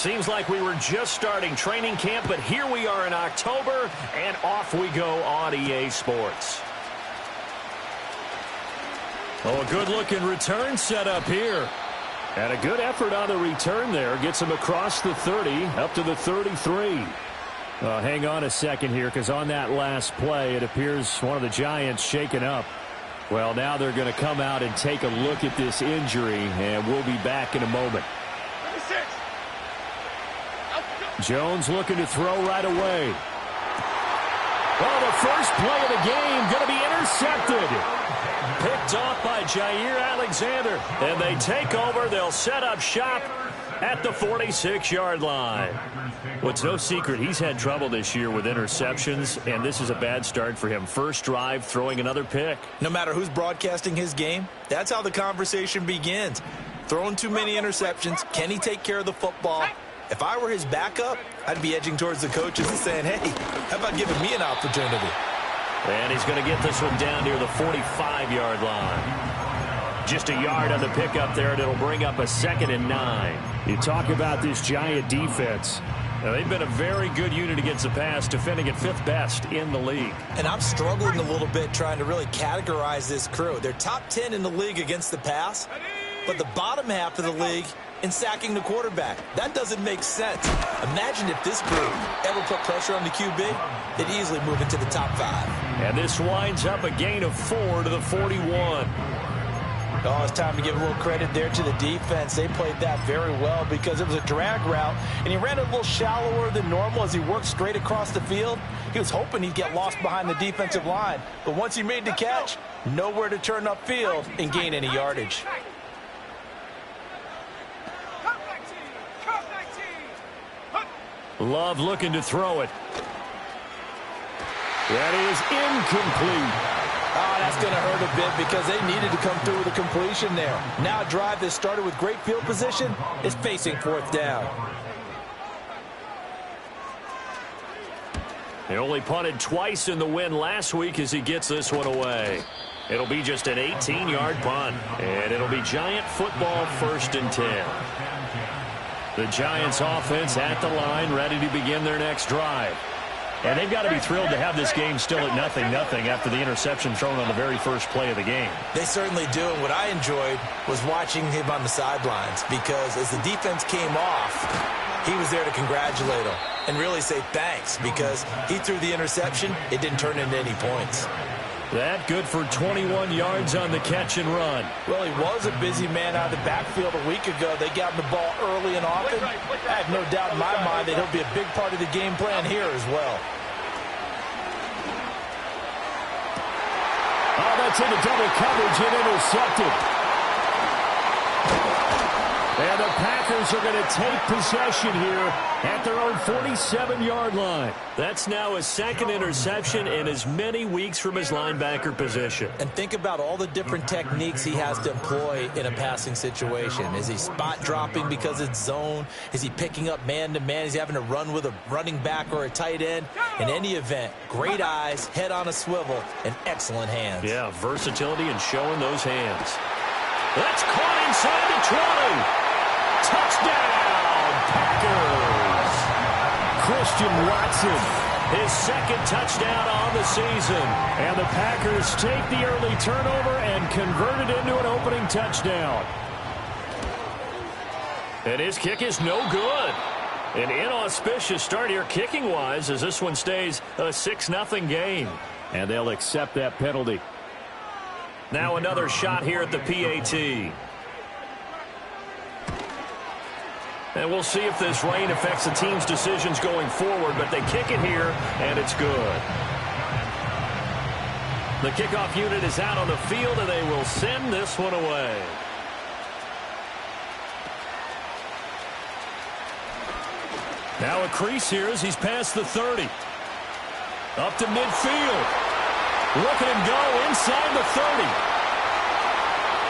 Seems like we were just starting training camp, but here we are in October, and off we go on EA Sports. Oh, a good-looking return set up here. And a good effort on the return there. Gets him across the 30, up to the 33. Hang on a second here, because on that last play, it appears one of the Giants shaken up. Well, now they're going to come out and take a look at this injury, and we'll be back in a moment. Jones looking to throw right away. Well, the first play of the game going to be intercepted. Picked off by Jair Alexander. And they take over. They'll set up shop at the 46-yard line. Well, it's no secret he's had trouble this year with interceptions, and this is a bad start for him. First drive, throwing another pick. No matter who's broadcasting his game, that's how the conversation begins. Throwing too many interceptions. Can he take care of the football? If I were his backup, I'd be edging towards the coaches and saying, hey, how about giving me an opportunity? And he's going to get this one down near the 45-yard line. Just a yard on the pickup there, and it'll bring up a 2nd and 9. You talk about this Giant defense. Now, they've been a very good unit against the pass, defending at 5th best in the league. And I'm struggling a little bit trying to really categorize this crew. They're top 10 in the league against the pass, but the bottom half of the league in sacking the quarterback. That doesn't make sense. Imagine if this group ever put pressure on the QB, they'd easily move into the top 5. And this winds up a gain of 4 to the 41. Oh, it's time to give a little credit there to the defense. They played that very well because it was a drag route, and he ran a little shallower than normal as he worked straight across the field. He was hoping he'd get lost behind the defensive line, but once he made the catch, nowhere to turn upfield and gain any yardage. Love looking to throw it. That is incomplete. Oh, that's going to hurt a bit because they needed to come through with a completion there. Now a drive that started with great field position is facing 4th down. He only punted twice in the win last week as he gets this one away. It'll be just an 18-yard punt, and it'll be Giant football 1st and 10. The Giants offense at the line, ready to begin their next drive. And they've got to be thrilled to have this game still at 0-0 after the interception thrown on the very first play of the game. They certainly do. And what I enjoyed was watching him on the sidelines because as the defense came off, he was there to congratulate them and really say thanks because he threw the interception. It didn't turn into any points. That good for 21 yards on the catch and run. Well, he was a busy man out of the backfield a week ago. They got him the ball early and often. I have no doubt in my mind that he'll be a big part of the game plan here as well. Oh, that's into double coverage and intercepted. And the Packers are going to take possession here at their own 47-yard line. That's now his 2nd interception in as many weeks from his linebacker position. And think about all the different techniques he has to employ in a passing situation. Is he spot dropping because it's zone? Is he picking up man-to-man? Is he having to run with a running back or a tight end? In any event, great eyes, head on a swivel, and excellent hands. Yeah, versatility and showing those hands. That's caught inside the 20. Touchdown, Packers! Christian Watson, his 2nd touchdown on the season. And the Packers take the early turnover and convert it into an opening touchdown. And his kick is no good. An inauspicious start here kicking-wise as this one stays a 6-0 game. And they'll accept that penalty. Now another shot here at the PAT. And we'll see if this rain affects the team's decisions going forward, but they kick it here, and it's good. The kickoff unit is out on the field, and they will send this one away. Now a crease here as he's past the 30. Up to midfield. Look at him go inside the 30.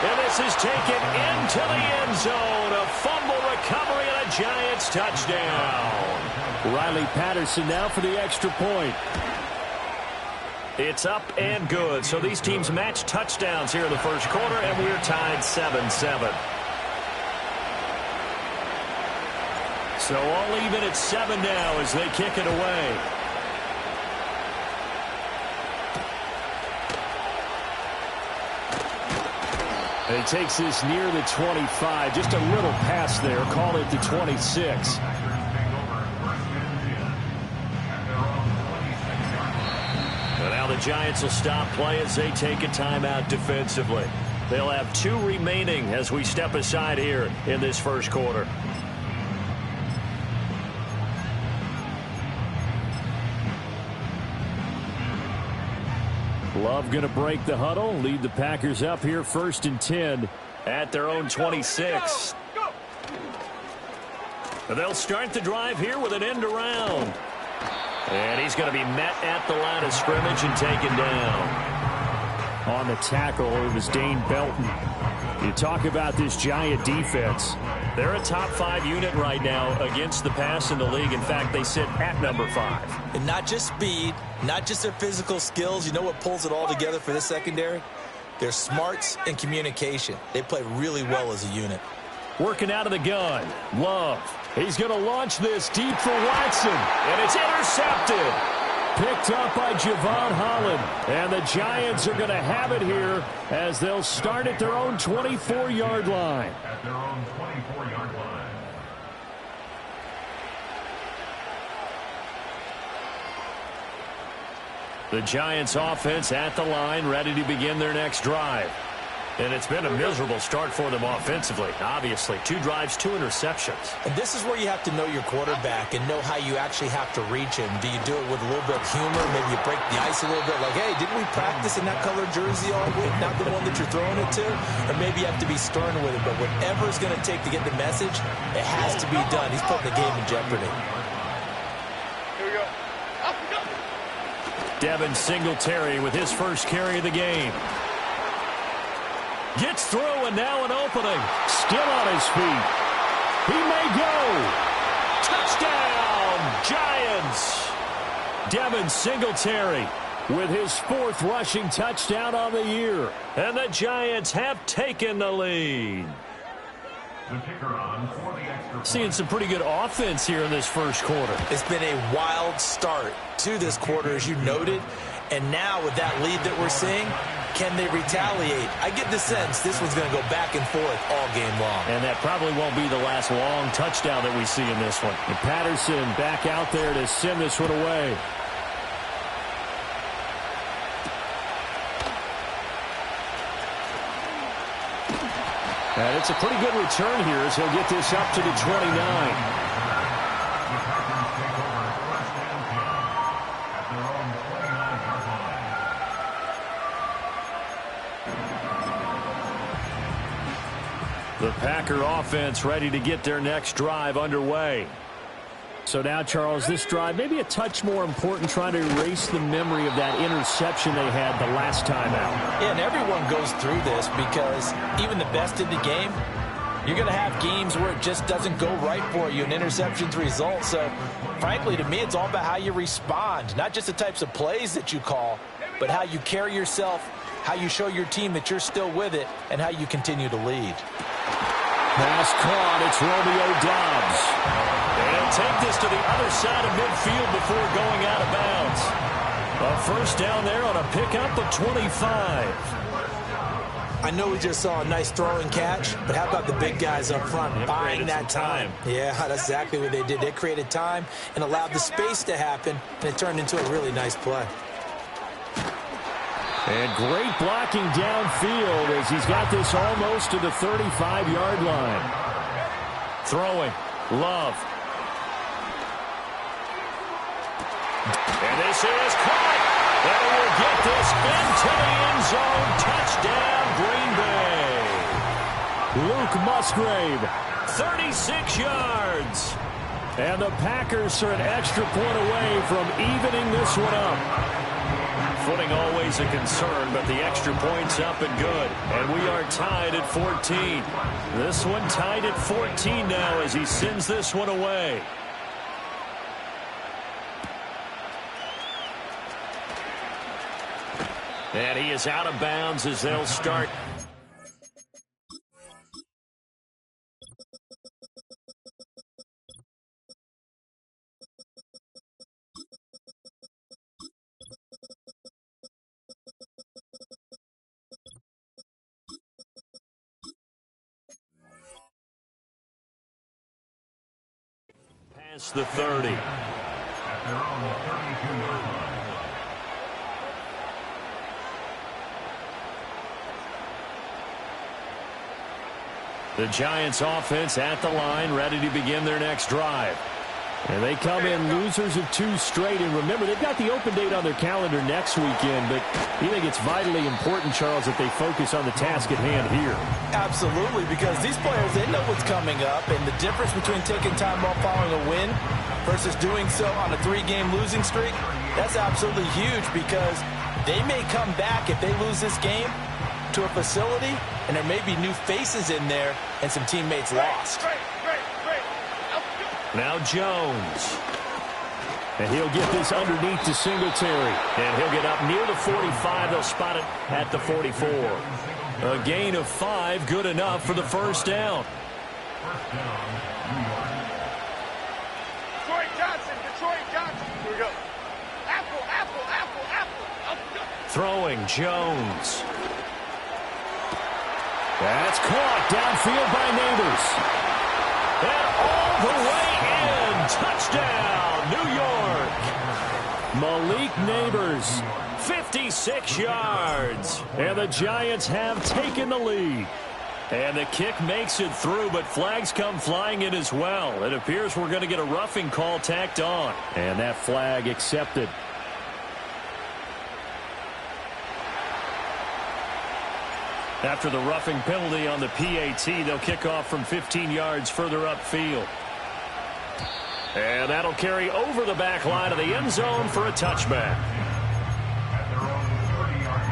And this is taken into the end zone. A fumble recovery and a Giants touchdown. Riley Patterson now for the extra point. It's up and good. So these teams match touchdowns here in the first quarter, and we're tied 7-7. So all even at 7 now as they kick it away. And he takes this near the 25. Just a little pass there. Call it the 26. And now the Giants will stop play as they take a timeout defensively. They'll have 2 remaining as we step aside here in this first quarter. Love going to break the huddle, lead the Packers up here 1st and 10 at their own 26. And they'll start the drive here with an end around. And he's going to be met at the line of scrimmage and taken down. On the tackle, it was Dane Belton. You talk about this Giant defense. They're a top 5 unit right now against the pass in the league. In fact, they sit at number 5. And not just speed, not just their physical skills. You know what pulls it all together for this secondary? Their smarts and communication. They play really well as a unit. Working out of the gun. Love. He's going to launch this deep for Watson. And it's intercepted. Picked up by Javon Holland. And the Giants are going to have it here as they'll start at their own 24-yard line. At their own 24-yard line. The Giants offense at the line, ready to begin their next drive. And it's been a miserable start for them offensively, obviously. 2 drives, 2 interceptions. And this is where you have to know your quarterback and know how you actually have to reach him. Do you do it with a little bit of humor? Maybe you break the ice a little bit. Like, hey, didn't we practice in that color jersey all week? Not the one that you're throwing it to? Or maybe you have to be stern with it. But whatever it's going to take to get the message, it has to be done. He's putting the game in jeopardy. Here we go. Up, go. Devin Singletary with his first carry of the game. Gets through, and now an opening. Still on his feet. He may go. Touchdown, Giants. Devin Singletary with his 4th rushing touchdown on the year. And the Giants have taken the lead. The kicker on for the extra point. Seeing some pretty good offense here in this first quarter. It's been a wild start to this quarter, as you noted. And now with that lead that we're seeing, can they retaliate? I get the sense this one's going to go back and forth all game long. And that probably won't be the last long touchdown that we see in this one. And Patterson back out there to send this one away. And it's a pretty good return here as he'll get this up to the 29. The Packer offense ready to get their next drive underway. So now, Charles, this drive maybe a touch more important, trying to erase the memory of that interception they had the last time out. Yeah, and everyone goes through this because even the best in the game, you're going to have games where it just doesn't go right for you, and interceptions result. So, frankly, to me, it's all about how you respond, not just the types of plays that you call, but how you carry yourself, how you show your team that you're still with it, and how you continue to lead. Pass caught. It's Romeo Doubs. And he'll take this to the other side of midfield before going out of bounds. A first down there on a pickup of 25. I know we just saw a nice throw and catch, but how about the big guys up front buying that time? Yeah, that's exactly what they did. They created time and allowed the space to happen, and it turned into a really nice play. And great blocking downfield as he's got this almost to the 35-yard line. Throwing. Love. And this is caught. And he will get this into the end zone. Touchdown, Green Bay. Luke Musgrave, 36 yards. And the Packers are an extra point away from evening this one up. Footing always a concern, but the extra point's up and good. And we are tied at 14. This one tied at 14 now as he sends this one away. And he is out of bounds as they'll start Past the 30. At their own 32-yard line. The Giants offense at the line, ready to begin their next drive. And they come in losers of 2 straight. And remember, they've got the open date on their calendar next weekend. But you think it's vitally important, Charles, that they focus on the task at hand here? Absolutely, because these players, they know what's coming up. And the difference between taking time off following a win versus doing so on a 3-game losing streak, that's absolutely huge, because they may come back if they lose this game to a facility, and there may be new faces in there and some teammates lost. Now Jones. And he'll get this underneath to Singletary. And he'll get up near the 45. They'll spot it at the 44. A gain of 5, good enough for the first down. Detroit Johnson. Here we go. Apple. Throwing Jones. That's caught downfield by Neighbors. And all the way in. Touchdown, New York. Malik Neighbors, 56 yards. And the Giants have taken the lead. And the kick makes it through, but flags come flying in as well. It appears we're going to get a roughing call tacked on. And that flag accepted. After the roughing penalty on the PAT, they'll kick off from 15 yards further upfield. And that'll carry over the back line of the end zone for a touchback. At their own 30-yard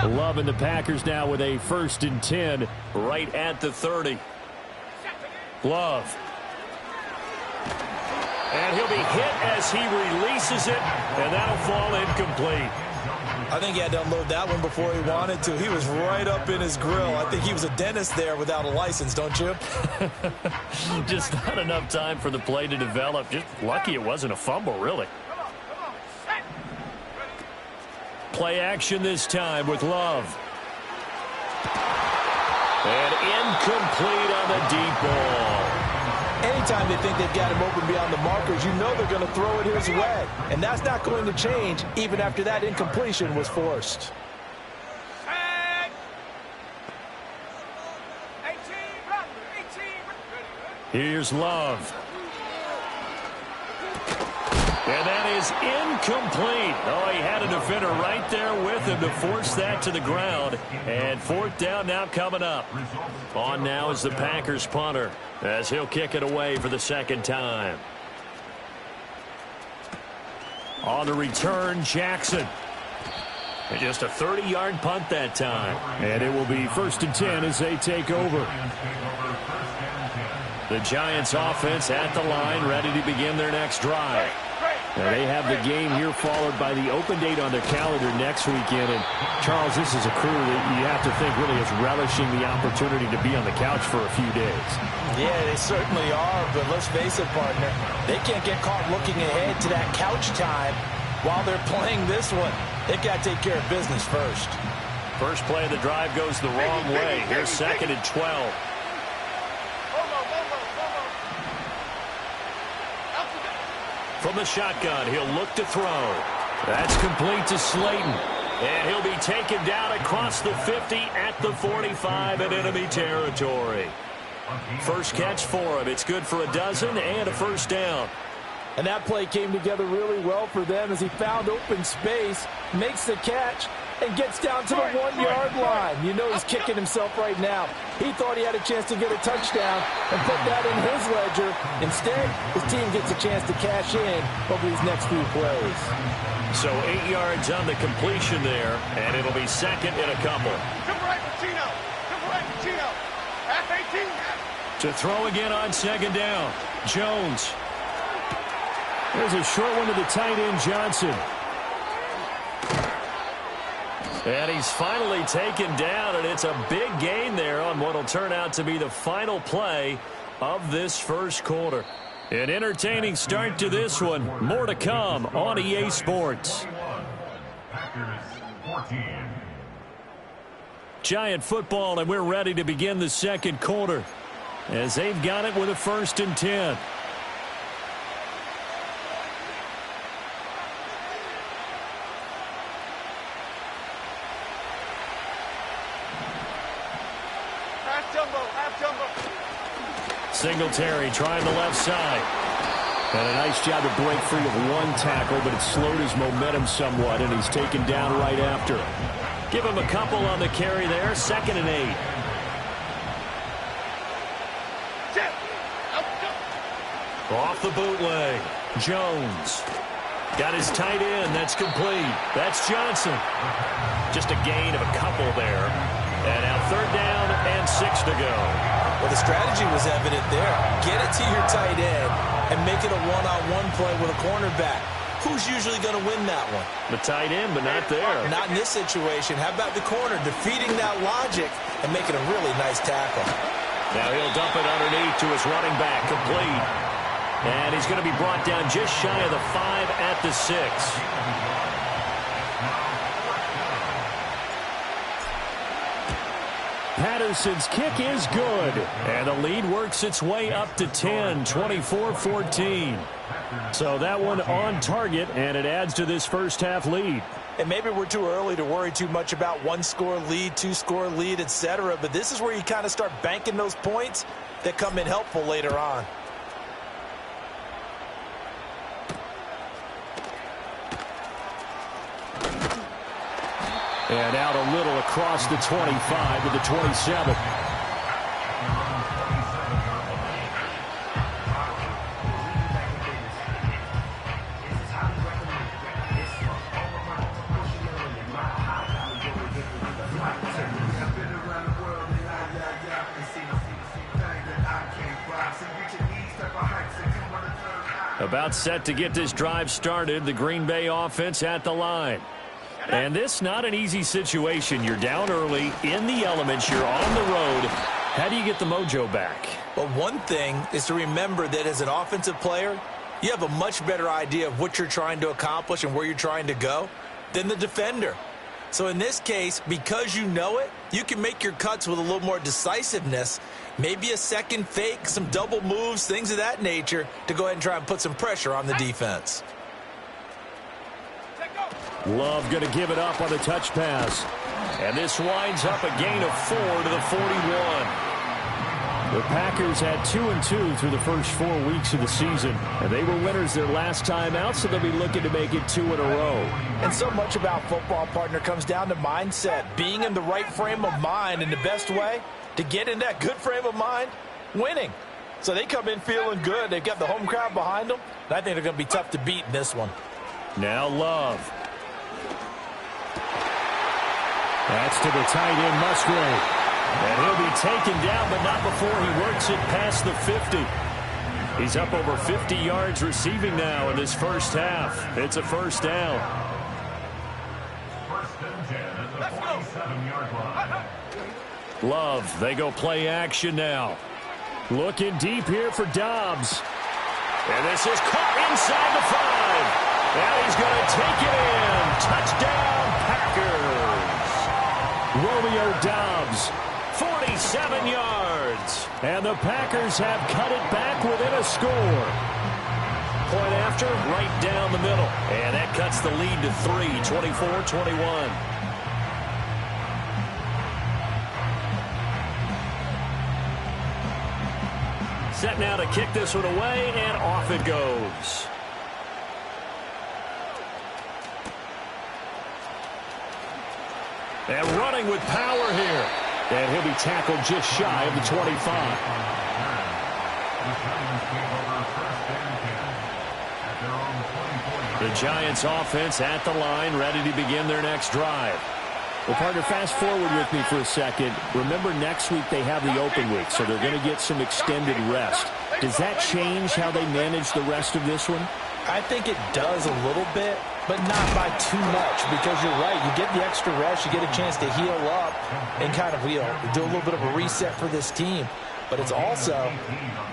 line. Love and the Packers now with a 1st and 10 right at the 30. Love. And he'll be hit as he releases it, and that'll fall incomplete. I think he had to unload that one before he wanted to. He was right up in his grill. I think he was a dentist there without a license, don't you? Just not enough time for the play to develop. Just lucky it wasn't a fumble, really. Play action this time with Love. And incomplete on the deep ball. Anytime they think they've got him open beyond the markers, you know they're going to throw it his way. And that's not going to change even after that incompletion was forced. Here's Love. And that is incomplete. Oh, he had a defender right there with him to force that to the ground. And 4th down now coming up. On now is the Packers punter, as he'll kick it away for the 2nd time. On the return, Jackson. And just a 30-yard punt that time. And it will be 1st and 10 as they take over. The Giants offense at the line, ready to begin their next drive. Now they have the game here followed by the open date on their calendar next weekend. And, Charles, this is a crew that you have to think really is relishing the opportunity to be on the couch for a few days. Yeah, they certainly are, but let's face it, partner. They can't get caught looking ahead to that couch time while they're playing this one. They've got to take care of business first. First play of the drive goes the wrong way. Here's 2nd and 12. From the shotgun, he'll look to throw. That's complete to Slayton. And he'll be taken down across the 50 at the 45 in enemy territory. First catch for him. It's good for a dozen and a 1st down. And that play came together really well for them as he found open space, makes the catch, and gets down to the 1-yard line. You know he's kicking himself right now. He thought he had a chance to get a touchdown and put that in his ledger. Instead, his team gets a chance to cash in over these next few plays. So 8 yards on the completion there, and it'll be 2nd and a couple. To throw again on 2nd down. Jones. There's a short one to the tight end, Johnson. And he's finally taken down, and it's a big gain there on what will turn out to be the final play of this 1st quarter. An entertaining start to this one. More to come on EA Sports. Packers 14. Giant football, and we're ready to begin the second quarter as they've got it with a 1st and 10. Half jumbo. Singletary trying the left side. And a nice job to break free of one tackle, but it slowed his momentum somewhat, and he's taken down right after. Give him a couple on the carry there. 2nd and 8. Off the bootleg. Jones. Got his tight end. That's complete. That's Johnson. Just a gain of a couple there. And now 3rd down and 6 to go. Well, the strategy was evident there. Get it to your tight end and make it a one-on-one play with a cornerback. Who's usually going to win that one? The tight end, but not there. Not in this situation. How about the corner defeating that logic and making a really nice tackle? Now he'll dump it underneath to his running back, complete. And he's going to be brought down just shy of the 5 at the 6. Patterson's kick is good. And the lead works its way up to 10, 24-14. So that one on target, and it adds to this first half lead. And maybe we're too early to worry too much about 1-score lead, 2-score lead, etc. But this is where you kind of start banking those points that come in helpful later on. And out a little across the 25 to the 27. About set to get this drive started, the Green Bay offense at the line. And this not an easy situation. You're down early, in the elements, you're on the road. How do you get the mojo back? Well, one thing is to remember that as an offensive player, you have a much better idea of what you're trying to accomplish and where you're trying to go than the defender. So in this case, because you know it, you can make your cuts with a little more decisiveness, maybe a second fake, some double moves, things of that nature, to go ahead and try and put some pressure on the defense. Love going to give it up on the touch pass. And this winds up a gain of 4 to the 41. The Packers had 2-2 through the first 4 weeks of the season. And they were winners their last time out, so they'll be looking to make it 2 in a row. And so much about football, partner, comes down to mindset. Being in the right frame of mind, and the best way to get in that good frame of mind, winning. So they come in feeling good. They've got the home crowd behind them. And I think they're going to be tough to beat in this one. Now Love. That's to the tight end, Musgrave. And he'll be taken down, but not before he works it past the 50. He's up over 50 yards receiving now in this first half. It's a first down. 1st and 10 at the 47-yard line. Love, they go play action now. Looking deep here for Dobbs. And this is caught inside the 5. Now he's going to take it in. Touchdown, Packers. Romeo Dobbs, 47 yards. And the Packers have cut it back within a score. Point after, right down the middle. And that cuts the lead to 3, 24-21. Set now to kick this one away, and off it goes. And running with power here. And he'll be tackled just shy of the 25. The Giants offense at the line, ready to begin their next drive. Well, partner, fast forward with me for a second. Remember, next week they have the open week, so they're going to get some extended rest. Does that change how they manage the rest of this one? I think it does a little bit, but not by too much, because you're right. You get the extra rest, you get a chance to heal up and kind of do a little bit of a reset for this team. But it's also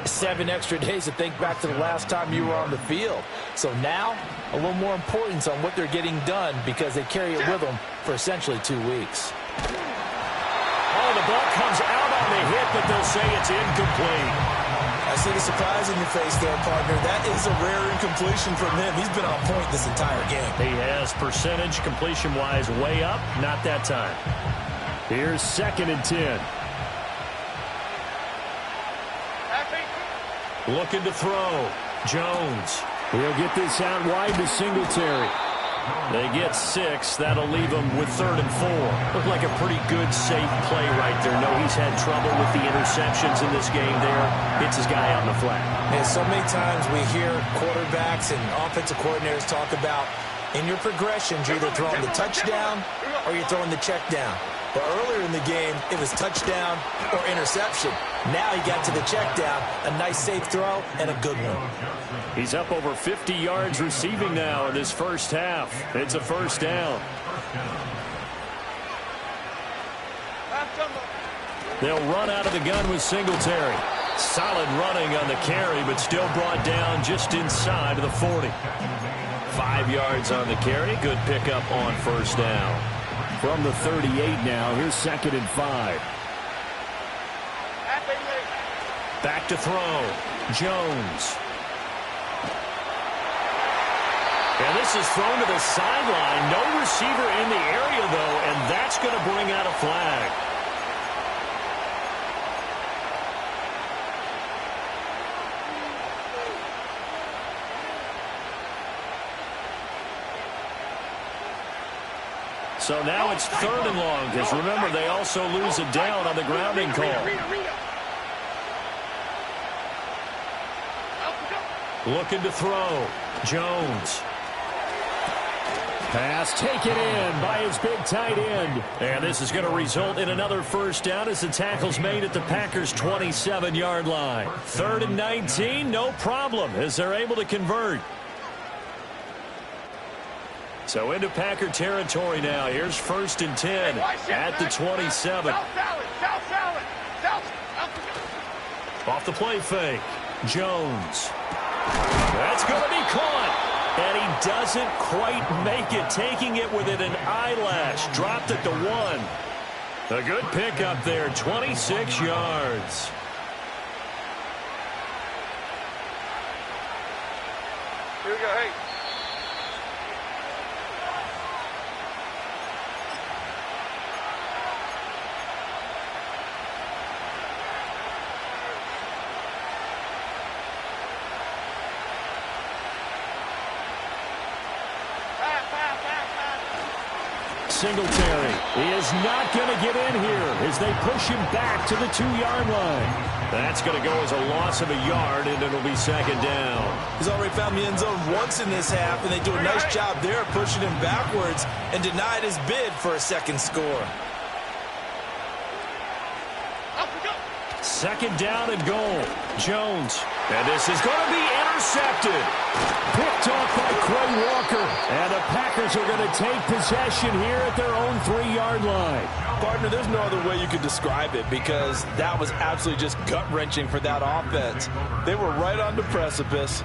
7 extra days to think back to the last time you were on the field. So now, a little more importance on what they're getting done, because they carry it with them for essentially 2 weeks. ball comes out on the hit, but they'll say it's incomplete. I see the surprise in your face there, partner. That is a rare incompletion from him. He's been on point this entire game. He has percentage completion-wise way up. Not that time. Here's 2nd and 10. Looking to throw. Jones. He'll get this out wide to Singletary. They get 6. That'll leave them with 3rd and 4. Looked like a pretty good, safe play right there. No, he's had trouble with the interceptions in this game there. Hits his guy out in the flat. And so many times we hear quarterbacks and offensive coordinators talk about in your progressions, you're either throwing the touchdown or you're throwing the check down. But earlier in the game, it was touchdown or interception. Now he got to the check down, a nice safe throw, and a good one. He's up over 50 yards receiving now in this first half. It's a first down. They'll run out of the gun with Singletary. Solid running on the carry, but still brought down just inside of the 40. 5 yards on the carry. Good pickup on first down. From the 38 now, here's 2nd and 5. Back to throw. Jones. And this is thrown to the sideline. No receiver in the area, though, and that's going to bring out a flag. So now it's 3rd and long, because remember, they also lose it down on the grounding call. Looking to throw. Jones. Pass taken in by his big tight end. And this is going to result in another first down as the tackle's made at the Packers' 27-yard line. 3rd and 19, no problem, as they're able to convert. So into Packer territory now. Here's 1st and 10 at the 27. Off the play fake. Jones. That's going to be caught. And he doesn't quite make it, taking it within an eyelash. Dropped it to 1. A good pickup there, 26 yards. Here we go, hey. Singletary is not going to get in here as they push him back to the 2-yard line. That's going to go as a loss of a yard, and it'll be 2nd down. He's already found the end zone once in this half, and they do a nice job there pushing him backwards and denied his bid for a 2nd score. 2nd down and goal. Jones. And this is going to be intercepted. Picked off by Quay Walker. And the Packers are going to take possession here at their own 3-yard line. Partner, there's no other way you could describe it because that was absolutely just gut-wrenching for that offense. They were right on the precipice.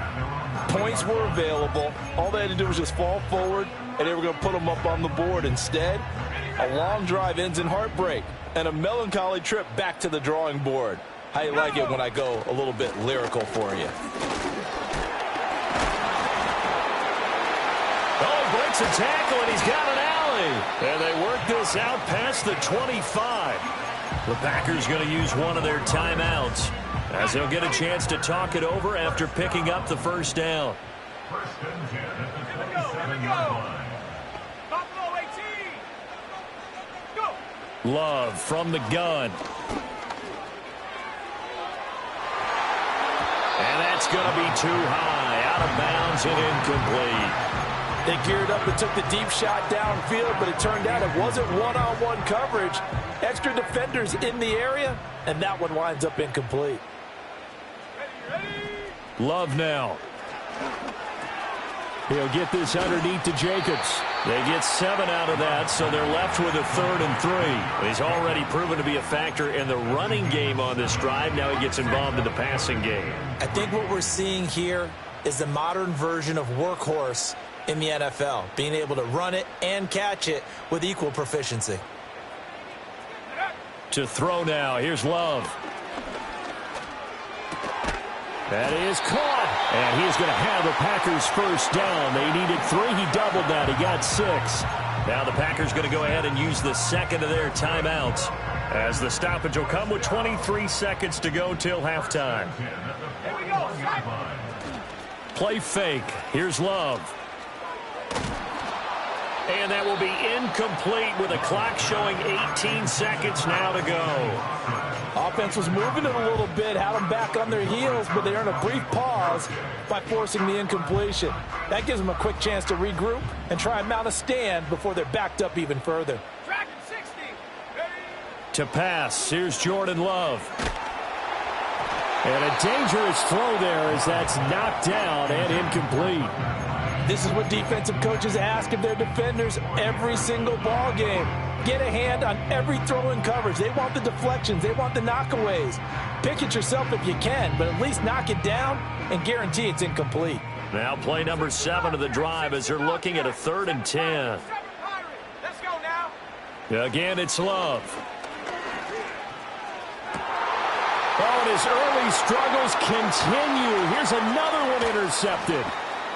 Points were available. All they had to do was just fall forward, and they were going to put them up on the board. Instead, a long drive ends in heartbreak and a melancholy trip back to the drawing board. How you like it when I go a little bit lyrical for you? Oh, he breaks a tackle, and he's got an alley. And they work this out past the 25. The Packers going to use one of their timeouts as they'll get a chance to talk it over after picking up the first down. 1st and 10 at the 27-yard line. Buffalo 18. Go. Love from the gun. And that's going to be too high, out of bounds and incomplete. They geared up and took the deep shot downfield, but it turned out it wasn't one-on-one coverage. Extra defenders in the area, and that one winds up incomplete. Love now. He'll get this underneath to Jacobs. They get 7 out of that, so they're left with a 3rd and 3. He's already proven to be a factor in the running game on this drive. Now he gets involved in the passing game. I think what we're seeing here is the modern version of workhorse in the NFL, being able to run it and catch it with equal proficiency. To throw now. Here's Love. That is caught. And he's going to have the Packers first down. They needed 3. He doubled that. He got 6. Now the Packers going to go ahead and use the second of their timeouts, as the stoppage will come with 23 seconds to go till halftime. Here we go. Play fake. Here's Love. And that will be incomplete with a clock showing 18 seconds now to go. Offense was moving it a little bit, had them back on their heels, but they earned a brief pause by forcing the incompletion. That gives them a quick chance to regroup and try and mount a stand before they're backed up even further. Track 60. Ready? To pass, here's Jordan Love. And a dangerous throw there as that's knocked down and incomplete. This is what defensive coaches ask of their defenders every single ball game. Get a hand on every throw in coverage. They want the deflections. They want the knockaways. Pick it yourself if you can, but at least knock it down and guarantee it's incomplete. Now play number 7 of the drive as they're looking at a 3rd and 10. Let's go now. Again, it's Love. Oh, and his early struggles continue. Here's another one intercepted.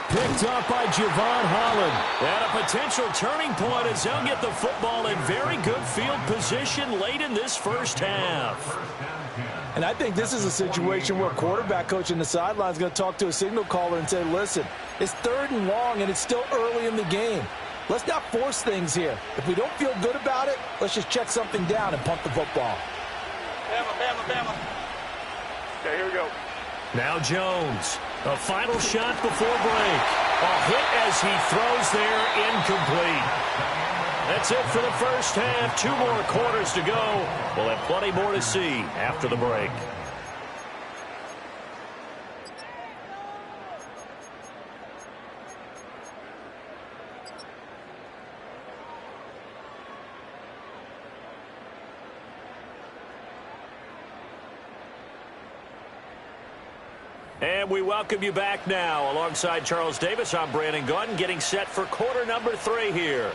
Picked up by Javon Holland. And a potential turning point as they'll get the football in very good field position late in this first half. And I think this is a situation where quarterback coach in the sideline is going to talk to a signal caller and say, listen, it's 3rd and long and it's still early in the game. Let's not force things here. If we don't feel good about it, let's just check something down and punt the football. Bama. Okay, here we go. Now Jones. A final shot before break. A hit as he throws there, incomplete. That's it for the first half. 2 more quarters to go. We'll have plenty more to see after the break. And we welcome you back now. Alongside Charles Davis, I'm Brandon Gaudin, getting set for quarter number 3 here.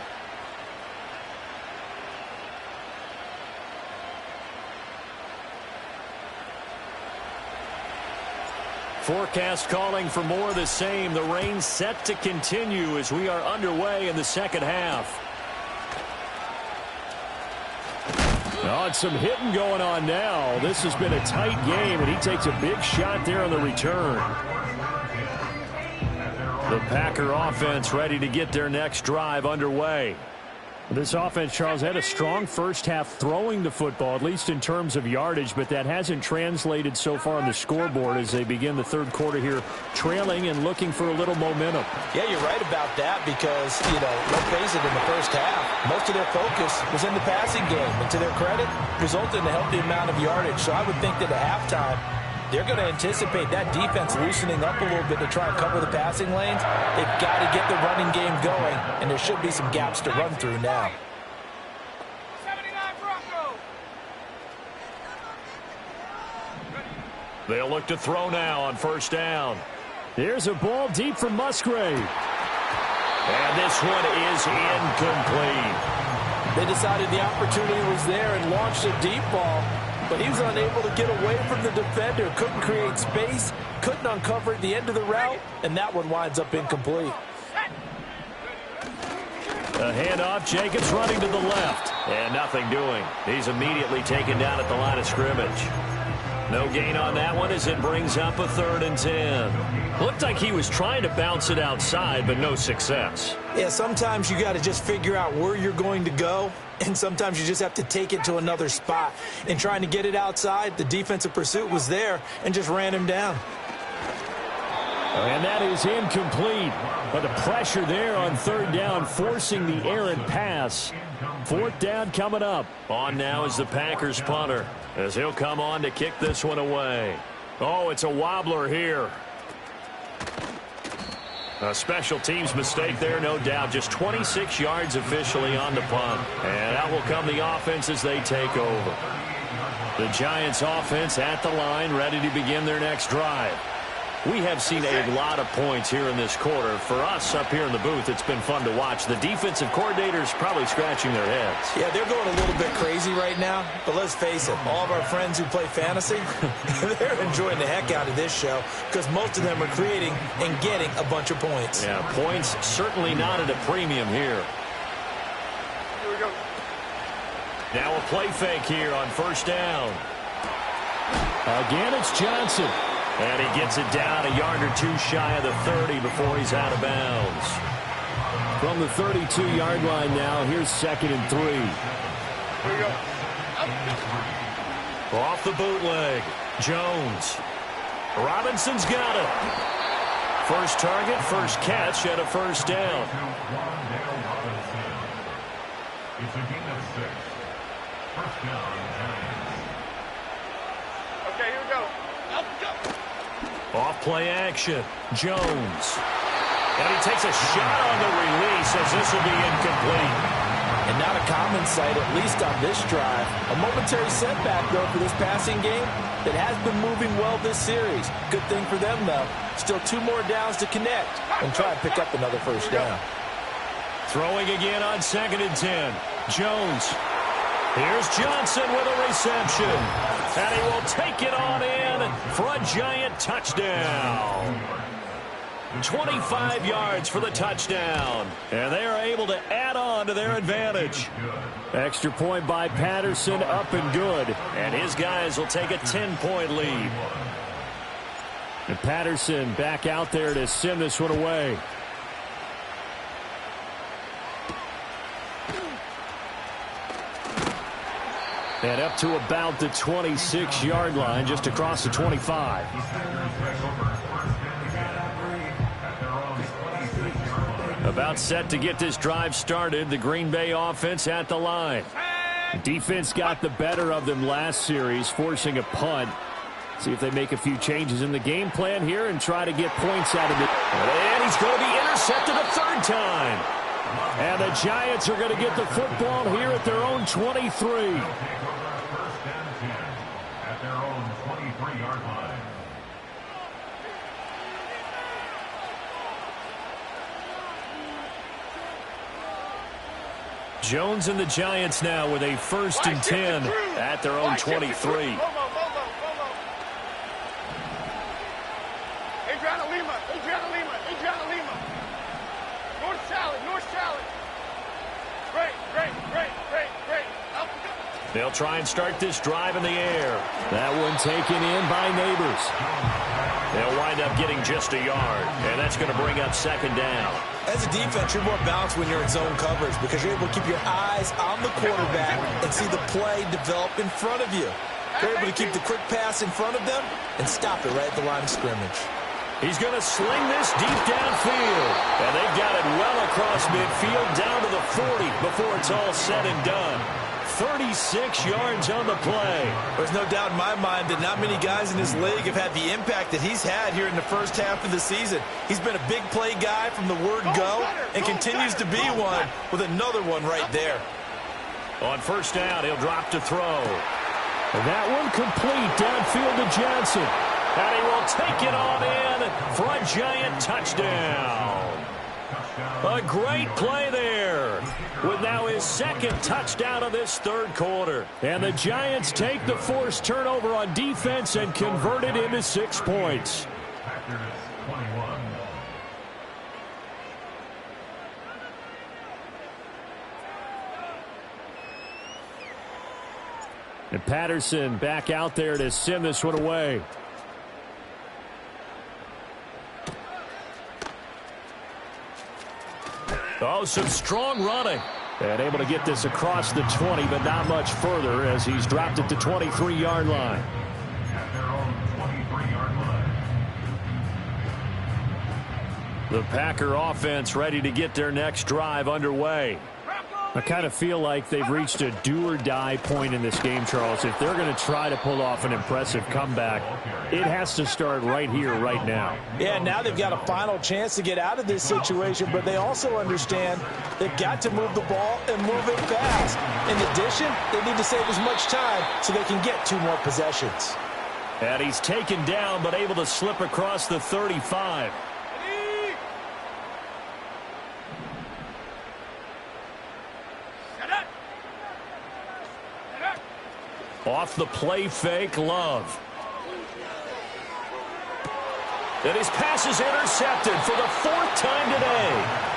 Forecast calling for more of the same. The rain set to continue as we are underway in the second half. Oh, and some hitting going on now. This has been a tight game, and he takes a big shot there on the return. The Packer offense ready to get their next drive underway. This offense, Charles, had a strong first half throwing the football, at least in terms of yardage, but that hasn't translated so far on the scoreboard as they begin the third quarter here, trailing and looking for a little momentum. Yeah, you're right about that because, let's face it, in the first half, most of their focus was in the passing game. And to their credit, resulted in a healthy amount of yardage. So I would think that at halftime, they're going to anticipate that defense loosening up a little bit to try and cover the passing lanes. They've got to get the running game going, and there should be some gaps to run through now. 79 Broncos. They'll look to throw now on first down. Here's a ball deep from Musgrave. And this one is incomplete. They decided the opportunity was there and launched a deep ball, but he was unable to get away from the defender, couldn't create space, couldn't uncover at the end of the route, and that one winds up incomplete. A handoff, Jacobs running to the left, and nothing doing. He's immediately taken down at the line of scrimmage. No gain on that one as it brings up a 3rd and 10. Looked like he was trying to bounce it outside, but no success. Yeah, sometimes you got to just figure out where you're going to go, and sometimes you just have to take it to another spot. In trying to get it outside, the defensive pursuit was there and just ran him down. And that is incomplete. But the pressure there on 3rd down, forcing the errant pass. 4th down coming up. On now is the Packers punter, as he'll come on to kick this one away. Oh, it's a wobbler here. A special teams mistake there, no doubt. Just 26 yards officially on the punt. And out will come the offense as they take over. The Giants offense at the line, ready to begin their next drive. We have seen a lot of points here in this quarter. For us up here in the booth, it's been fun to watch. The defensive coordinators probably scratching their heads. Yeah, they're going a little bit crazy right now, but let's face it, all of our friends who play fantasy, they're enjoying the heck out of this show because most of them are creating and getting a bunch of points. Yeah, points certainly not at a premium here. Here we go. Now a play fake here on first down. Again, it's Johnson. And he gets it down a yard or two shy of the 30 before he's out of bounds. From the 32-yard line now, here's 2nd and 3. Here we go. Off the bootleg, Jones. Robinson's got it. First target, first catch, and a first down. It's a gain of 6. First down, Giants. Okay, here we go. Up, go. Off play action, Jones. And he takes a shot on the release as this will be incomplete. And not a common sight, at least on this drive. A momentary setback, though, for this passing game that has been moving well this series. Good thing for them, though. Still 2 more downs to connect and try and pick up another first down. Throwing again on 2nd and 10. Jones. Here's Johnson with a reception. And he will take it on in for a Giant touchdown. 25 yards for the touchdown. And they are able to add on to their advantage. Extra point by Patterson, up and good. And his guys will take a 10-point lead. And Patterson back out there to send this one away. And up to about the 26-yard line, just across the 25. About set to get this drive started. The Green Bay offense at the line. Defense got the better of them last series, forcing a punt. See if they make a few changes in the game plan here and try to get points out of it. And he's going to be intercepted a 3rd time. And the Giants are going to get the football here at their own 23. At their own 23-yard line. Jones and the Giants now with a 1st and 10 at their own 23. Adriana Lima. North salad. Great. Up, go. They'll try and start this drive in the air. That one taken in by Neighbors. They'll wind up getting just a yard, and that's going to bring up 2nd down. As a defense, you're more balanced when you're in zone coverage because you're able to keep your eyes on the quarterback and see the play develop in front of you. You're able to keep the quick pass in front of them and stop it right at the line of scrimmage. He's going to sling this deep downfield. And they've got it well across midfield down to the 40 before it's all said and done. 36 yards on the play. There's no doubt in my mind that not many guys in this league have had the impact that he's had here in the first half of the season. He's been a big play guy from the word go and continues to be one with another one right there. On first down, he'll drop to throw. And that one complete downfield to Johnson. And he will take it on in for a Giant touchdown. A great play there with now his 2nd touchdown of this 3rd quarter. And the Giants take the forced turnover on defense and convert it into 6 points. Packers 21. And Patterson back out there to send this one away. Oh, some strong running. And able to get this across the 20, but not much further as he's dropped it to 23-yard line. At their own 23-yard line. The Packer offense ready to get their next drive underway. I kind of feel like they've reached a do-or-die point in this game, Charles. If they're going to try to pull off an impressive comeback, it has to start right here, right now. Yeah, now they've got a final chance to get out of this situation, but they also understand they've got to move the ball and move it fast. In addition, they need to save as much time so they can get 2 more possessions. And he's taken down, but able to slip across the 35. Off the play fake, Love. And his pass is intercepted for the 4th time today.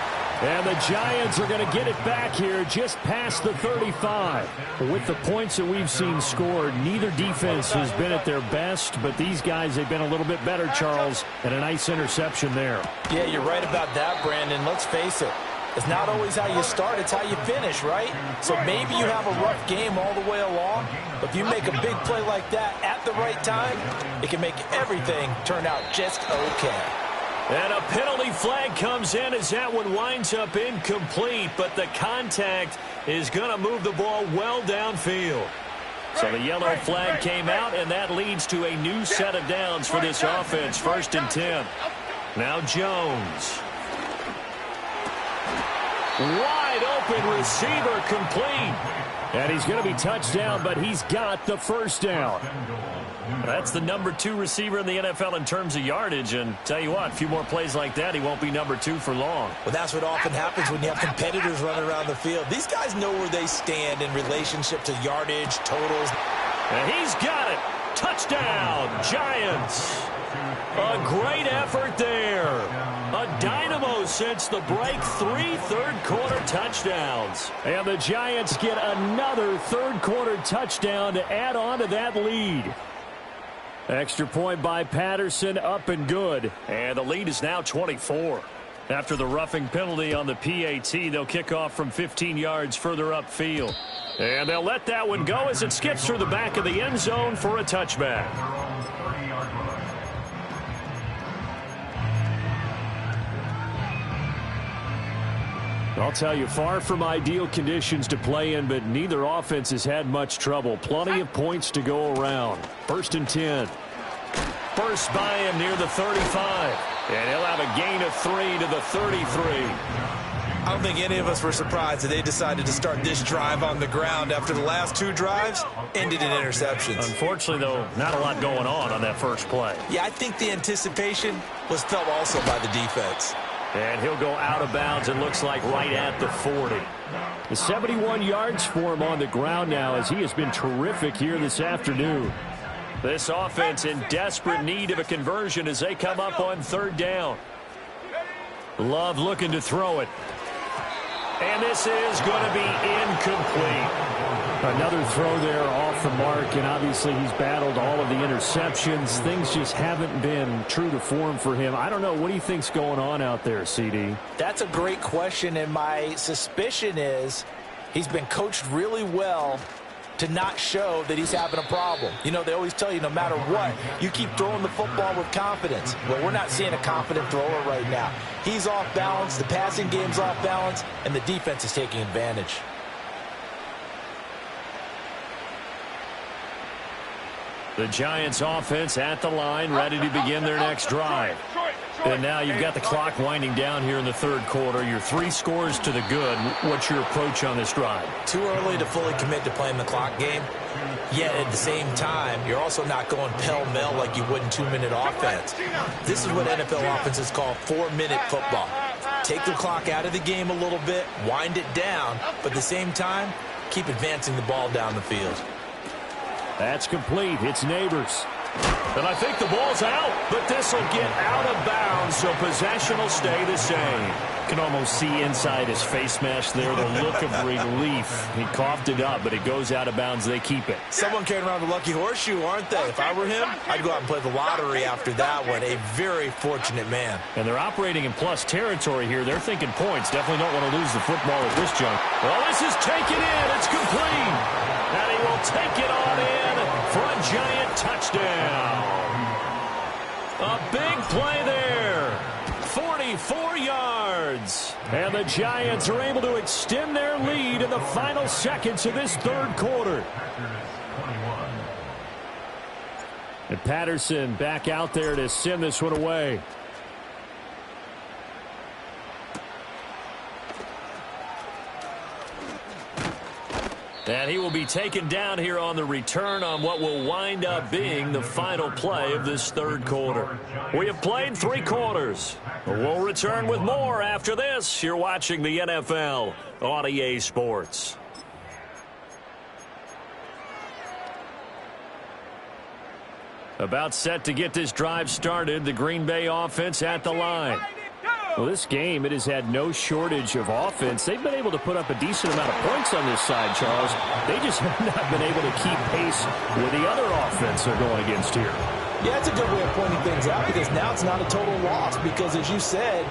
And the Giants are going to get it back here just past the 35. With the points that we've seen scored, neither defense has been at their best, but these guys have been a little bit better, Charles, and a nice interception there. Yeah, you're right about that, Brandon. Let's face it. It's not always how you start, it's how you finish, right? So maybe you have a rough game all the way along, but if you make a big play like that at the right time, it can make everything turn out just okay. And a penalty flag comes in as that one winds up incomplete, but the contact is going to move the ball well downfield. So the yellow flag came out, and that leads to a new set of downs for this offense. 1st and 10. Now Jones. Wide open receiver complete. And he's going to be touched down, but he's got the 1st down. That's the number 2 receiver in the NFL in terms of yardage. And tell you what, a few more plays like that, he won't be number 2 for long. Well, that's what often happens when you have competitors running around the field. These guys know where they stand in relationship to yardage, totals. And he's got it. Touchdown, Giants. A great effort there. A dynamo since the break. 3 third-quarter touchdowns. And the Giants get another third-quarter touchdown to add on to that lead. Extra point by Patterson, up and good. And the lead is now 24. After the roughing penalty on the PAT, they'll kick off from 15 yards further upfield. And they'll let that one go as it skips through the back of the end zone for a touchback. I'll tell you, far from ideal conditions to play in, but neither offense has had much trouble. Plenty of points to go around. 1st and 10. Burst by him near the 35. And he'll have a gain of 3 to the 33. I don't think any of us were surprised that they decided to start this drive on the ground after the last 2 drives ended in interceptions. Unfortunately, though, not a lot going on that first play. Yeah, I think the anticipation was felt also by the defense. And he'll go out of bounds, it looks like, right at the 40. The 71 yards for him on the ground now as he has been terrific here this afternoon. This offense in desperate need of a conversion as they come up on 3rd down. Love looking to throw it. And this is going to be incomplete. Another throw there off the mark, and obviously he's battled all of the interceptions. Things just haven't been true to form for him. I don't know. What do you think's going on out there, CD? That's a great question, and my suspicion is he's been coached really well to not show that he's having a problem. You know, they always tell you no matter what, you keep throwing the football with confidence. Well, we're not seeing a confident thrower right now. He's off balance, the passing game's off balance, and the defense is taking advantage. The Giants offense at the line, ready to begin their next drive. And now you've got the clock winding down here in the 3rd quarter. Your 3 scores to the good. What's your approach on this drive? Too early to fully commit to playing the clock game. Yet at the same time, you're also not going pell-mell like you would in 2-minute offense. This is what NFL offenses call 4-minute football. Take the clock out of the game a little bit, wind it down, but at the same time, keep advancing the ball down the field. That's complete. It's Neighbors. And I think the ball's out, but this will get out of bounds, so possession will stay the same. Can almost see inside his face mask there, the look of relief. He coughed it up, but it goes out of bounds. They keep it. Someone carrying around the lucky horseshoe, aren't they? If I were him, I'd go out and play the lottery after that one. A very fortunate man. And they're operating in plus territory here. They're thinking points. Definitely don't want to lose the football at this jump. Well, this is taken in. It's complete. And he will take it on in for a Giant touchdown. A big play there. 44 yards. And the Giants are able to extend their lead in the final seconds of this 3rd quarter. And Patterson back out there to send this one away. And he will be taken down here on the return on what will wind up being the final play of this third quarter. We have played 3 quarters. We'll return with more after this. You're watching the NFL on EA Sports. About set to get this drive started, the Green Bay offense at the line. Well, this game, it has had no shortage of offense. They've been able to put up a decent amount of points on this side, Charles. They just have not been able to keep pace with the other offense they're going against here. Yeah, it's a good way of pointing things out because now it's not a total loss because, as you said,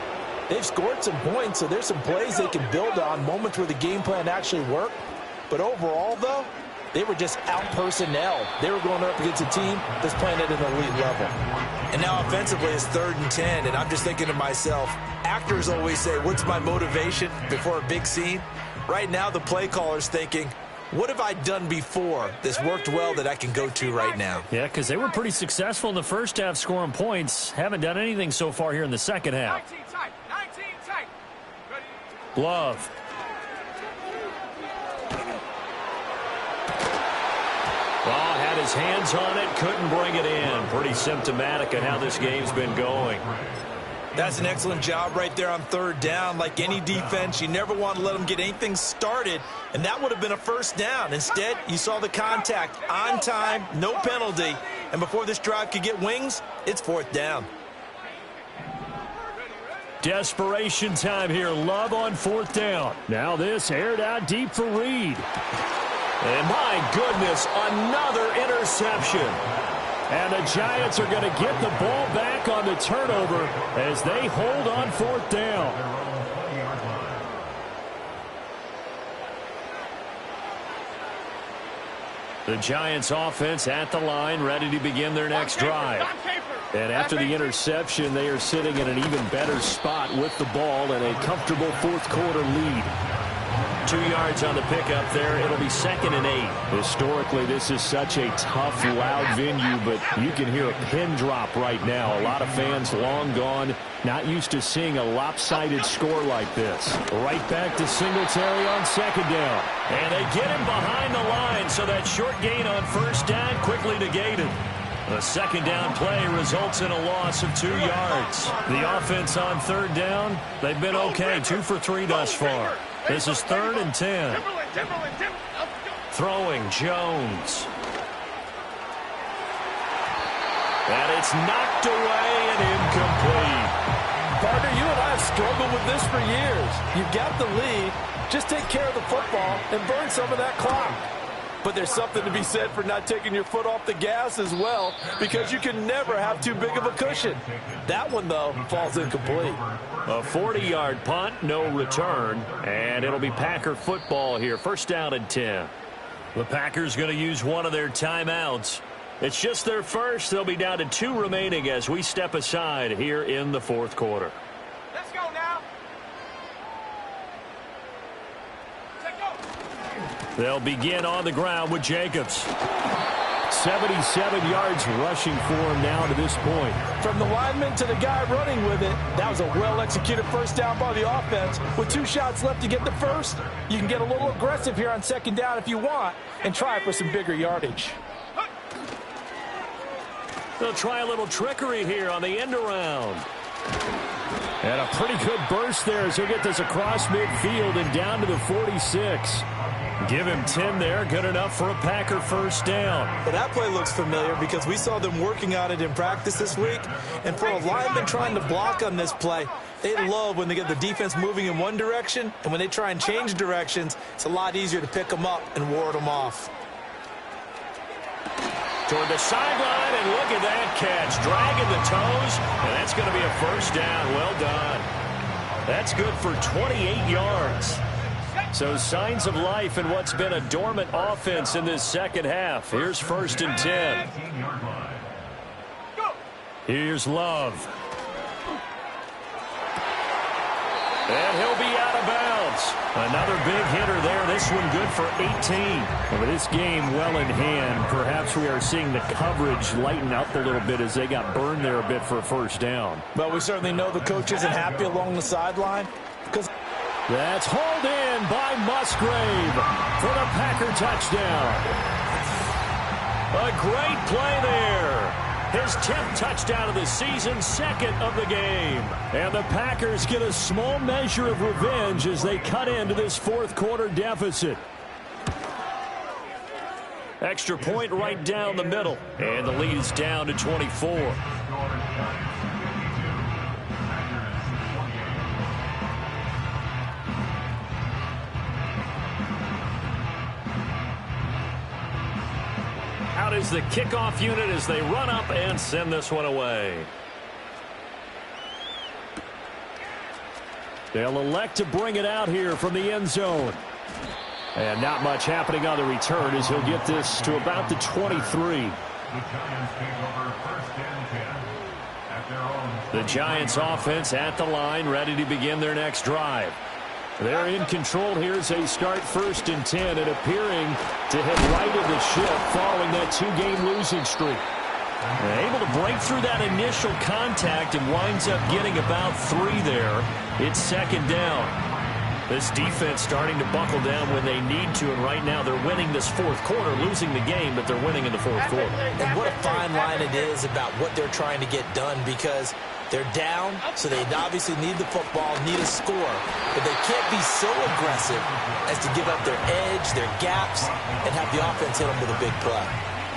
they've scored some points, so there's some plays they can build on, moments where the game plan actually worked. But overall, though, they were just out-personnel. They were going up against a team that's playing at an elite level. And now offensively it's 3rd and 10, and I'm just thinking to myself, actors always say, what's my motivation before a big scene? Right now the play caller's thinking, what have I done before that's worked well that I can go to right now? Yeah, because they were pretty successful in the first half scoring points. Haven't done anything so far here in the second half. 19 tight. Love. Oh, had his hands on it, couldn't bring it in. Pretty symptomatic of how this game's been going. That's an excellent job right there on 3rd down. Like any defense, you never want to let them get anything started, and that would have been a 1st down. Instead, you saw the contact on time, no penalty, and before this drive could get wings, it's 4th down. Desperation time here. Love on 4th down. Now this aired out deep for Reed. And my goodness, another interception. And the Giants are going to get the ball back on the turnover as they hold on 4th down. The Giants offense at the line, ready to begin their next drive. And after the interception, they are sitting in an even better spot with the ball and a comfortable 4th quarter lead. 2 yards on the pickup there. It'll be 2nd and 8. Historically, this is such a tough, loud venue, but you can hear a pin drop right now. A lot of fans long gone, not used to seeing a lopsided score like this. Right back to Singletary on 2nd down. And they get him behind the line, so that short gain on 1st down quickly negated. A 2nd down play results in a loss of 2 yards. The offense on 3rd down, they've been okay, 2 for 3 thus far. This is 3rd and 10. Throwing Jones. And it's knocked away and incomplete. Parker, you and I have struggled with this for years. You've got the lead. Just take care of the football and burn some of that clock. But there's something to be said for not taking your foot off the gas as well, because you can never have too big of a cushion. That one, though, falls incomplete. A 40-yard punt, no return, and it'll be Packer football here. 1st down and 10. The Packers going to use one of their timeouts. It's just their first. They'll be down to 2 remaining as we step aside here in the 4th quarter. Let's go now. They'll begin on the ground with Jacobs. 77 yards rushing for him now to this point. From the lineman to the guy running with it, that was a well-executed 1st down by the offense. With 2 shots left to get the first, you can get a little aggressive here on 2nd down if you want and try for some bigger yardage. They'll try a little trickery here on the end around. And a pretty good burst there as he'll get this across midfield and down to the 46. Give him 10 there. Good enough for a Packer 1st down. Well, that play looks familiar because we saw them working on it in practice this week. And for a lineman trying to block on this play, they love when they get the defense moving in one direction. And when they try and change directions, it's a lot easier to pick them up and ward them off. Toward the sideline, and look at that catch. Dragging the toes, and that's going to be a 1st down. Well done. That's good for 28 yards. So signs of life in what's been a dormant offense in this second half. Here's 1st and 10. Here's Love. And he'll be out of bounds. Another big hitter there. This one good for 18. With this game well in hand, perhaps we are seeing the coverage lighten up a little bit as they got burned there a bit for a 1st down. But we certainly know the coach isn't happy along the sideline because That's hauled in by Musgrave for the Packer touchdown. A great play there. His 10th touchdown of the season, 2nd of the game. And the Packers get a small measure of revenge as they cut into this 4th quarter deficit. Extra point right down the middle. And the lead is down to 24. Out is the kickoff unit as they run up and send this one away. They'll elect to bring it out here from the end zone. And not much happening on the return as he'll get this to about the 23. The Giants offense at the line, ready to begin their next drive. They're in control here as they start 1st and 10 and appearing to have righted the ship following that 2-game losing streak. They're able to break through that initial contact and winds up getting about 3 there. It's 2nd down. This defense starting to buckle down when they need to, and right now they're winning this 4th quarter, losing the game, but they're winning in the 4th quarter. And what a fine line it is about what they're trying to get done, because they're down, so they obviously need the football, need a score, but they can't be so aggressive as to give up their edge, their gaps, and have the offense hit them with a big play.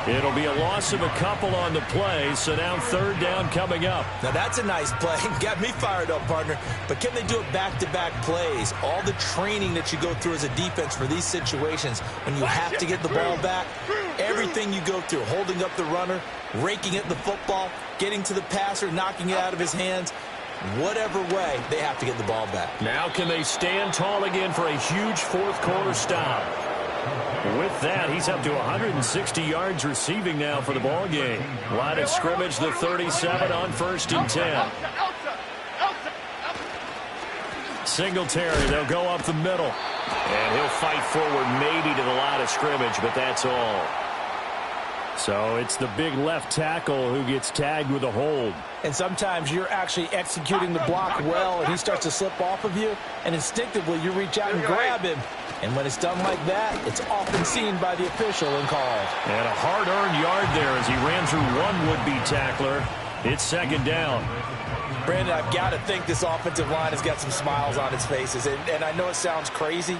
It'll be a loss of a couple on the play, so now 3rd down coming up. Now that's a nice play. Got me fired up, partner. But can they do it back-to-back plays? All the training that you go through as a defense for these situations, when you have to get the ball back, everything you go through, holding up the runner, raking at the football, getting to the passer, knocking it out of his hands, whatever way, they have to get the ball back. Now can they stand tall again for a huge 4th quarter stop? With that, he's up to 160 yards receiving now for the ball game. Line of scrimmage, the 37 on 1st and 10. Singletary, they'll go up the middle. And he'll fight forward maybe to the line of scrimmage, but that's all. So it's the big left tackle who gets tagged with a hold. And sometimes you're actually executing the block well, and he starts to slip off of you, and instinctively you reach out and grab him. And when it's done like that, it's often seen by the official and called. And a hard-earned yard there as he ran through one would-be tackler. It's 2nd down. Brandon, I've got to think this offensive line has got some smiles on its faces. And I know it sounds crazy,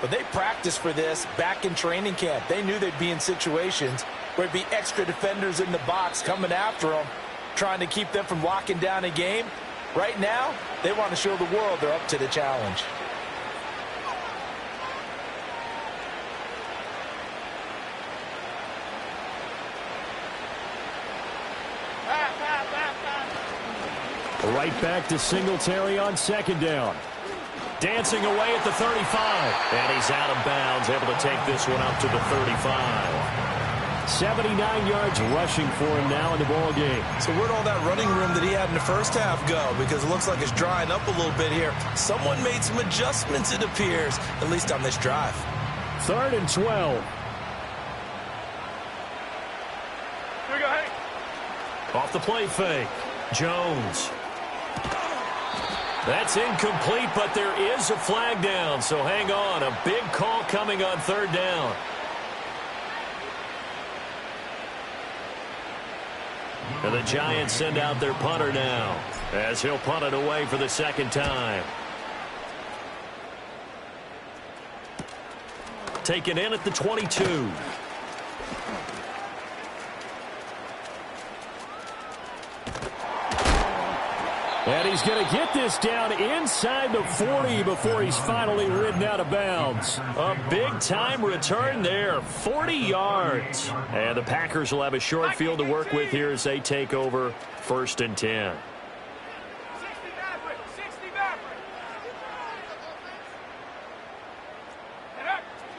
but they practiced for this back in training camp. They knew they'd be in situations where there'd be extra defenders in the box coming after them, trying to keep them from locking down a game. Right now, they want to show the world they're up to the challenge. Right back to Singletary on 2nd down. Dancing away at the 35. And he's out of bounds, able to take this one up to the 35. 79 yards rushing for him now in the ball game. So where'd all that running room that he had in the first half go? Because it looks like it's drying up a little bit here. Someone made some adjustments, it appears, at least on this drive. 3rd and 12. Here we go, hey. Off the play fake. Jones. That's incomplete, but there is a flag down, so hang on. A big call coming on 3rd down. And the Giants send out their punter now, as he'll punt it away for the 2nd time. Taken in at the 22. And he's going to get this down inside the 40 before he's finally ridden out of bounds. A big-time return there, 40 yards. And the Packers will have a short field to work with here as they take over 1st and 10.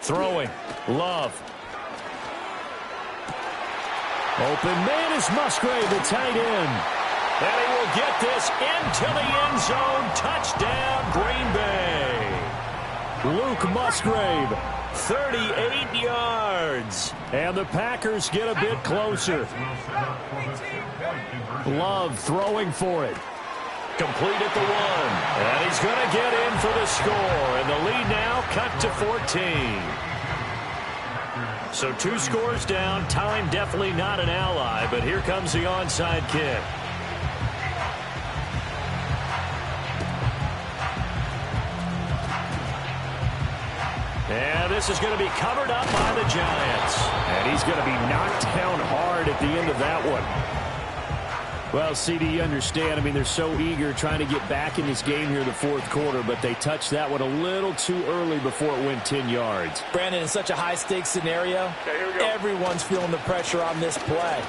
Throwing, Love. Open man is Musgrave, the tight end. And he will get this into the end zone. Touchdown, Green Bay. Luke Musgrave, 38 yards. And the Packers get a bit closer. Love throwing for it. Complete at the 1. And he's going to get in for the score. And the lead now cut to 14. So 2 scores down. Time definitely not an ally. But here comes the onside kick. And this is going to be covered up by the Giants. And he's going to be knocked down hard at the end of that one. Well, CD, you understand. I mean, they're so eager trying to get back in this game here in the fourth quarter, but they touched that one a little too early before it went 10 yards. Brandon, in such a high-stakes scenario, everyone's feeling the pressure on this play.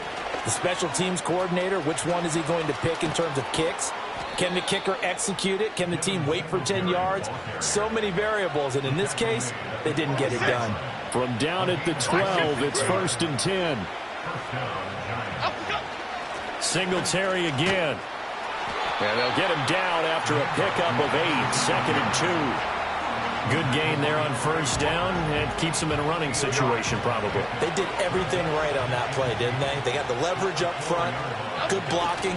The special teams coordinator, which one is he going to pick in terms of kicks? Can the kicker execute it? Can the team wait for 10 yards? So many variables, and in this case, they didn't get it done. From down at the 12, it's 1st and 10. Singletary again. And they'll get him down after a pickup of 8, 2nd and 2. Good gain there on 1st down, and keeps them in a running situation probably. They did everything right on that play, didn't they? They got the leverage up front, good blocking,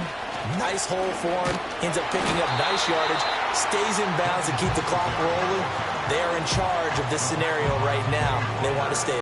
nice hole for him, ends up picking up nice yardage, stays in bounds to keep the clock rolling. They're in charge of this scenario right now. They want to stay